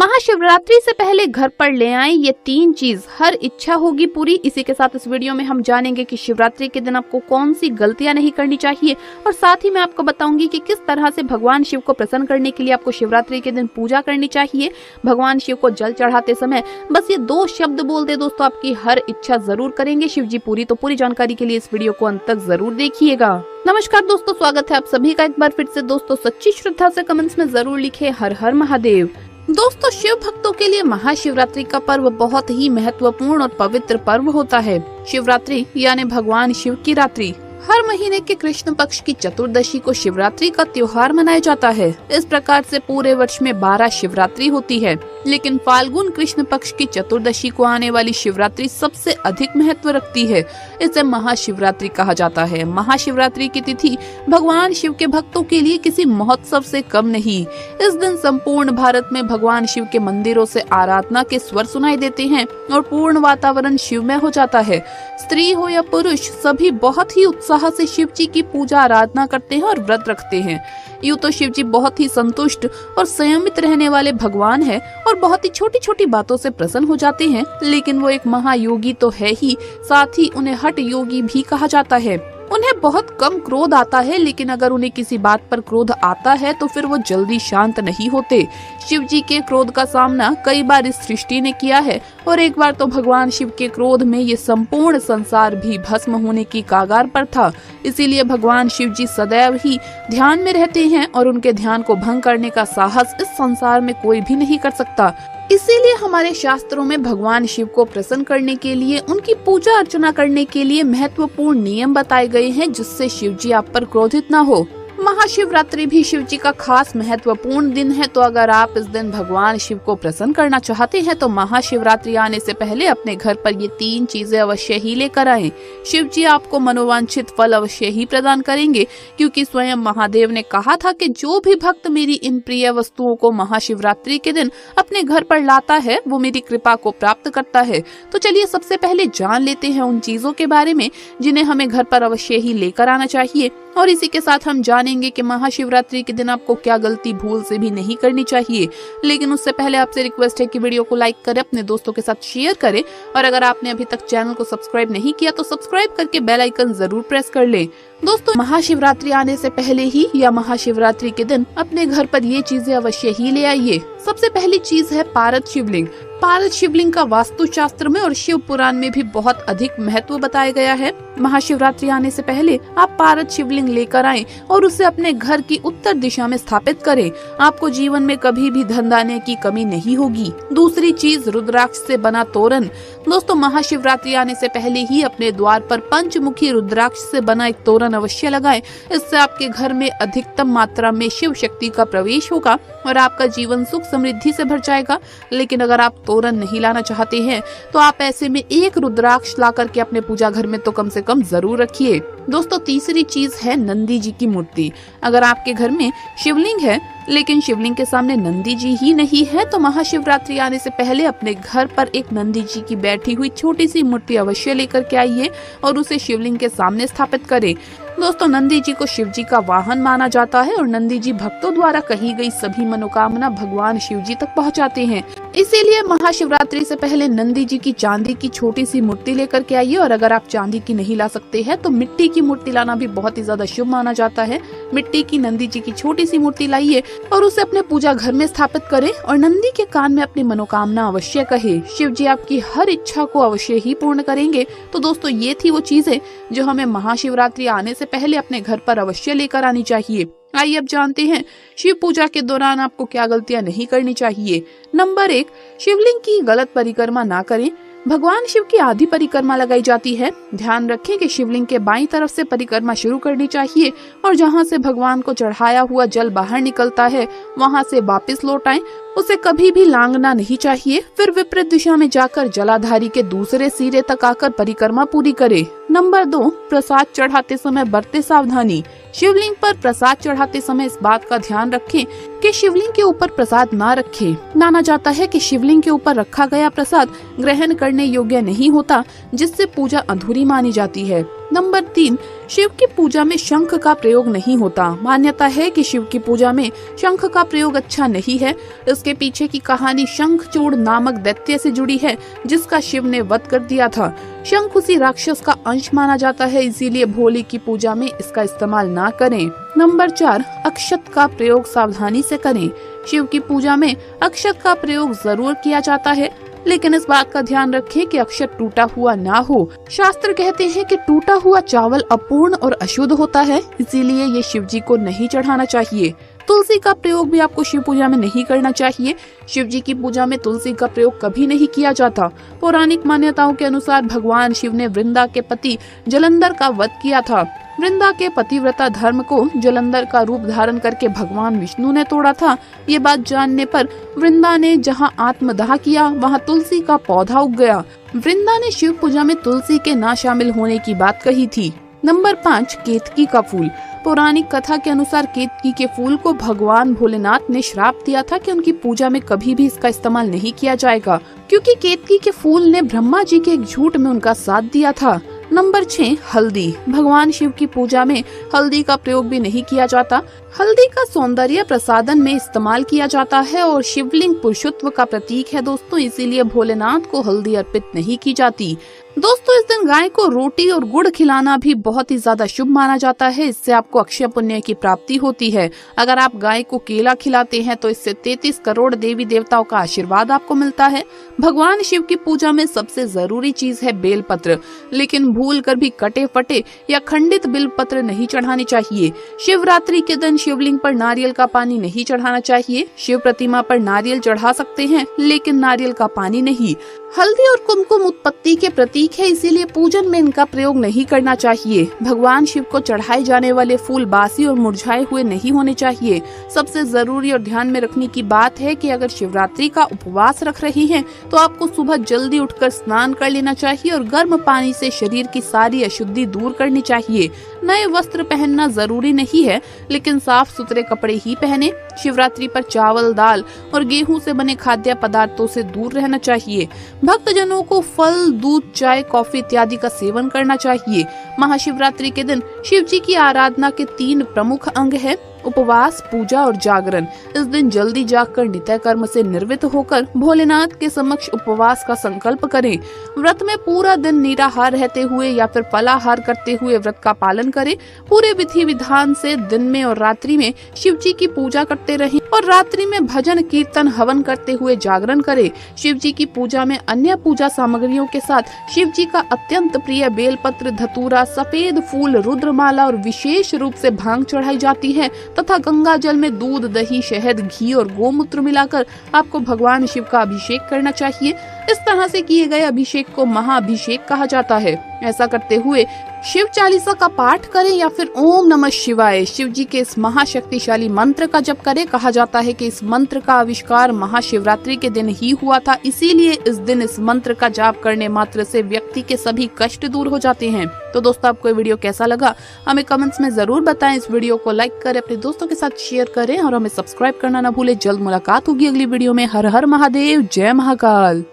महाशिवरात्रि से पहले घर पर ले आएं ये 3 चीज, हर इच्छा होगी पूरी। इसी के साथ इस वीडियो में हम जानेंगे कि शिवरात्रि के दिन आपको कौन सी गलतियां नहीं करनी चाहिए और साथ ही मैं आपको बताऊंगी कि किस तरह से भगवान शिव को प्रसन्न करने के लिए आपको शिवरात्रि के दिन पूजा करनी चाहिए। भगवान शिव को जल चढ़ाते समय बस ये 2 शब्द बोल दे दोस्तों, आपकी हर इच्छा जरूर करेंगे शिव जी पूरी। तो पूरी जानकारी के लिए इस वीडियो को अंत तक जरूर देखिएगा। नमस्कार दोस्तों, स्वागत है आप सभी का एक बार फिर से। दोस्तों सच्ची श्रद्धा से कमेंट्स में जरूर लिखे हर हर महादेव। दोस्तों शिव भक्तों के लिए महाशिवरात्रि का पर्व बहुत ही महत्वपूर्ण और पवित्र पर्व होता है। शिवरात्रि यानी भगवान शिव की रात्रि। हर महीने के कृष्ण पक्ष की चतुर्दशी को शिवरात्रि का त्योहार मनाया जाता है। इस प्रकार से पूरे वर्ष में 12 शिवरात्रि होती है, लेकिन फाल्गुन कृष्ण पक्ष की चतुर्दशी को आने वाली शिवरात्रि सबसे अधिक महत्व रखती है। इसे महाशिवरात्रि कहा जाता है। महाशिवरात्रि की तिथि भगवान शिव के भक्तों के लिए किसी महोत्सव से कम नहीं। इस दिन संपूर्ण भारत में भगवान शिव के मंदिरों से आराधना के स्वर सुनाई देते हैं और पूर्ण वातावरण शिवमय हो जाता है। स्त्री हो या पुरुष सभी बहुत ही उत्साह से शिव जी की पूजा आराधना करते हैं और व्रत रखते हैं। यूँ तो शिव जी बहुत ही संतुष्ट और संयमित रहने वाले भगवान हैं और बहुत ही छोटी छोटी बातों से प्रसन्न हो जाते हैं, लेकिन वो एक महायोगी तो है ही, साथ ही उन्हें हठ योगी भी कहा जाता है। उन्हें बहुत कम क्रोध आता है, लेकिन अगर उन्हें किसी बात पर क्रोध आता है तो फिर वो जल्दी शांत नहीं होते। शिव जी के क्रोध का सामना कई बार इस सृष्टि ने किया है और एक बार तो भगवान शिव के क्रोध में ये संपूर्ण संसार भी भस्म होने की कगार पर था। इसीलिए भगवान शिव जी सदैव ही ध्यान में रहते हैं और उनके ध्यान को भंग करने का साहस इस संसार में कोई भी नहीं कर सकता। इसीलिए हमारे शास्त्रों में भगवान शिव को प्रसन्न करने के लिए, उनकी पूजा अर्चना करने के लिए महत्वपूर्ण नियम बताए गए हैं, जिससे शिव जी आप पर क्रोधित न हो। महाशिवरात्रि भी शिव जी का खास महत्वपूर्ण दिन है, तो अगर आप इस दिन भगवान शिव को प्रसन्न करना चाहते हैं तो महाशिवरात्रि आने से पहले अपने घर पर ये 3 चीजें अवश्य ही लेकर आएं। शिव जी आपको मनोवांछित फल अवश्य ही प्रदान करेंगे, क्योंकि स्वयं महादेव ने कहा था कि जो भी भक्त मेरी इन प्रिय वस्तुओं को महाशिवरात्रि के दिन अपने घर पर लाता है वो मेरी कृपा को प्राप्त करता है। तो चलिए सबसे पहले जान लेते हैं उन चीजों के बारे में जिन्हें हमें घर पर अवश्य ही लेकर आना चाहिए, और इसी के साथ हम जानेंगे कि महाशिवरात्रि के दिन आपको क्या गलती भूल से भी नहीं करनी चाहिए। लेकिन उससे पहले आपसे रिक्वेस्ट है कि वीडियो को लाइक करें, अपने दोस्तों के साथ शेयर करें, और अगर आपने अभी तक चैनल को सब्सक्राइब नहीं किया तो सब्सक्राइब करके बेल आइकन जरूर प्रेस कर लें। दोस्तों महाशिवरात्रि आने से पहले ही या महाशिवरात्रि के दिन अपने घर पर ये चीजें अवश्य ही ले आइए। सबसे पहली चीज है पारद शिवलिंग। पारद शिवलिंग का वास्तुशास्त्र में और शिव पुराण में भी बहुत अधिक महत्व बताया गया है। महाशिवरात्रि आने से पहले आप पारद शिवलिंग लेकर आएं और उसे अपने घर की उत्तर दिशा में स्थापित करें। आपको जीवन में कभी भी धन धान्य की कमी नहीं होगी। दूसरी चीज रुद्राक्ष से बना तोरण। दोस्तों महाशिवरात्रि आने से पहले ही अपने द्वार पर पंचमुखी रुद्राक्ष से बना एक तोरण अवश्य लगाएं। इससे आपके घर में अधिकतम मात्रा में शिव शक्ति का प्रवेश होगा और आपका जीवन सुख समृद्धि से भर जाएगा। लेकिन अगर आप तोरण नहीं लाना चाहते हैं तो आप ऐसे में एक रुद्राक्ष ला करके अपने पूजा घर में तो कम से कम जरूर रखिए। दोस्तों तीसरी चीज है नंदी जी की मूर्ति। अगर आपके घर में शिवलिंग है लेकिन शिवलिंग के सामने नंदी जी ही नहीं है तो महाशिवरात्रि आने से पहले अपने घर पर एक नंदी जी की बैठी हुई छोटी सी मूर्ति अवश्य लेकर के आइए और उसे शिवलिंग के सामने स्थापित करें। दोस्तों नंदी जी को शिव जी का वाहन माना जाता है और नंदी जी भक्तों द्वारा कही गई सभी मनोकामना भगवान शिव जी तक पहुंचाते हैं। इसीलिए महाशिवरात्रि से पहले नंदी जी की चांदी की छोटी सी मूर्ति लेकर के आइए, और अगर आप चांदी की नहीं ला सकते हैं तो मिट्टी की मूर्ति लाना भी बहुत ही ज्यादा शुभ माना जाता है। मिट्टी की नंदी जी की छोटी सी मूर्ति लाइए और उसे अपने पूजा घर में स्थापित करें और नंदी के कान में अपनी मनोकामना अवश्य कहे। शिव जी आपकी हर इच्छा को अवश्य ही पूर्ण करेंगे। तो दोस्तों ये थी वो चीजें जो हमें महाशिवरात्रि आने से पहले अपने घर पर अवश्य लेकर आनी चाहिए। आइए अब जानते हैं शिव पूजा के दौरान आपको क्या गलतियां नहीं करनी चाहिए। नंबर 1, शिवलिंग की गलत परिक्रमा ना करें। भगवान शिव की आधी परिक्रमा लगाई जाती है। ध्यान रखें कि शिवलिंग के बाईं तरफ से परिक्रमा शुरू करनी चाहिए और जहां से भगवान को चढ़ाया हुआ जल बाहर निकलता है वहां से वापस लौट आएं। उसे कभी भी लांघना नहीं चाहिए। फिर विपरीत दिशा में जाकर जलाधारी के दूसरे सिरे तक आकर परिक्रमा पूरी करे। नंबर 2, प्रसाद चढ़ाते समय बरते सावधानी। शिवलिंग पर प्रसाद चढ़ाते समय इस बात का ध्यान रखें कि शिवलिंग के ऊपर प्रसाद ना रखें। माना जाता है कि शिवलिंग के ऊपर रखा गया प्रसाद ग्रहण करने योग्य नहीं होता, जिससे पूजा अधूरी मानी जाती है। नंबर 3, शिव की पूजा में शंख का प्रयोग नहीं होता। मान्यता है कि शिव की पूजा में शंख का प्रयोग अच्छा नहीं है। इसके पीछे की कहानी शंखचूड़ नामक दैत्य से जुड़ी है, जिसका शिव ने वध कर दिया था। शंख उसी राक्षस का अंश माना जाता है, इसीलिए भोले की पूजा में इसका इस्तेमाल ना करें। नंबर 4, अक्षत का प्रयोग सावधानी से करें। शिव की पूजा में अक्षत का प्रयोग जरूर किया जाता है, लेकिन इस बात का ध्यान रखें कि अक्षत टूटा हुआ ना हो। शास्त्र कहते हैं कि टूटा हुआ चावल अपूर्ण और अशुद्ध होता है, इसीलिए ये शिव जी को नहीं चढ़ाना चाहिए। तुलसी का प्रयोग भी आपको शिव पूजा में नहीं करना चाहिए। शिव जी की पूजा में तुलसी का प्रयोग कभी नहीं किया जाता। पौराणिक मान्यताओं के अनुसार भगवान शिव ने वृंदा के पति जलंधर का वध किया था। वृंदा के पतिव्रता धर्म को जलंधर का रूप धारण करके भगवान विष्णु ने तोड़ा था। ये बात जानने पर वृंदा ने जहां आत्मदाह किया, वहां तुलसी का पौधा उग गया। वृंदा ने शिव पूजा में तुलसी के ना शामिल होने की बात कही थी। नंबर 5, केतकी का फूल। पौराणिक कथा के अनुसार केतकी के फूल को भगवान भोलेनाथ ने श्राप दिया था कि उनकी पूजा में कभी भी इसका इस्तेमाल नहीं किया जाएगा, क्योंकि केतकी के फूल ने ब्रह्मा जी के एक झूठ में उनका साथ दिया था। नंबर 6, हल्दी। भगवान शिव की पूजा में हल्दी का प्रयोग भी नहीं किया जाता। हल्दी का सौंदर्य प्रसाधन में इस्तेमाल किया जाता है और शिवलिंग पुरुषत्व का प्रतीक है दोस्तों, इसीलिए भोलेनाथ को हल्दी अर्पित नहीं की जाती। दोस्तों, इस दिन गाय को रोटी और गुड़ खिलाना भी बहुत ही ज्यादा शुभ माना जाता है। इससे आपको अक्षय पुण्य की प्राप्ति होती है। अगर आप गाय को केला खिलाते हैं तो इससे 33 करोड़ देवी देवताओं का आशीर्वाद आपको मिलता है। भगवान शिव की पूजा में सबसे जरूरी चीज है बेलपत्र, लेकिन भूलकर भी कटे फटे या खंडित बेलपत्र नहीं चढ़ाने चाहिए। शिवरात्रि के दिन शिवलिंग पर नारियल का पानी नहीं चढ़ाना चाहिए। शिव प्रतिमा पर नारियल चढ़ा सकते हैं, लेकिन नारियल का पानी नहीं। हल्दी और कुमकुम उत्पत्ति के प्रतीक है, इसीलिए पूजन में इनका प्रयोग नहीं करना चाहिए। भगवान शिव को चढ़ाए जाने वाले फूल बासी और मुरझाए हुए नहीं होने चाहिए। सबसे जरूरी और ध्यान में रखने की बात है कि अगर शिवरात्रि का उपवास रख रही हैं, तो आपको सुबह जल्दी उठकर स्नान कर लेना चाहिए और गर्म पानी से शरीर की सारी अशुद्धि दूर करनी चाहिए। नए वस्त्र पहनना जरूरी नहीं है, लेकिन साफ सुथरे कपड़े ही पहने। शिवरात्रि पर चावल, दाल और गेहूं से बने खाद्य पदार्थों से दूर रहना चाहिए। भक्तजनों को फल, दूध, चाय, कॉफी इत्यादि का सेवन करना चाहिए। महाशिवरात्रि के दिन शिव जी की आराधना के 3 प्रमुख अंग है: उपवास, पूजा और जागरण। इस दिन जल्दी जागकर नित्य कर्म से निवृत्त होकर भोलेनाथ के समक्ष उपवास का संकल्प करें। व्रत में पूरा दिन निराहार रहते हुए या फिर फलाहार करते हुए व्रत का पालन करें। पूरे विधि विधान से दिन में और रात्रि में शिव जी की पूजा करते रहें और रात्रि में भजन, कीर्तन, हवन करते हुए जागरण करें। शिव जी की पूजा में अन्य पूजा सामग्रियों के साथ शिव जी का अत्यंत प्रिय बेलपत्र, धतूरा, सफेद फूल, रुद्रमाला और विशेष रूप से भांग चढ़ाई जाती है तथा गंगा जल में दूध, दही, शहद, घी और गोमूत्र मिलाकर आपको भगवान शिव का अभिषेक करना चाहिए। इस तरह से किए गए अभिषेक को महाअभिषेक कहा जाता है। ऐसा करते हुए शिव चालीसा का पाठ करें या फिर ओम नमः शिवाय शिव जी के इस महाशक्तिशाली मंत्र का जप करें। कहा जाता है कि इस मंत्र का आविष्कार महाशिवरात्रि के दिन ही हुआ था, इसीलिए इस दिन इस मंत्र का जाप करने मात्र से व्यक्ति के सभी कष्ट दूर हो जाते हैं। तो दोस्तों, आपको ये वीडियो कैसा लगा हमें कमेंट्स में जरूर बताएं। इस वीडियो को लाइक करें, अपने दोस्तों के साथ शेयर करें और हमें सब्सक्राइब करना ना भूलें। जल्द मुलाकात होगी अगली वीडियो में। हर हर महादेव, जय महाकाल।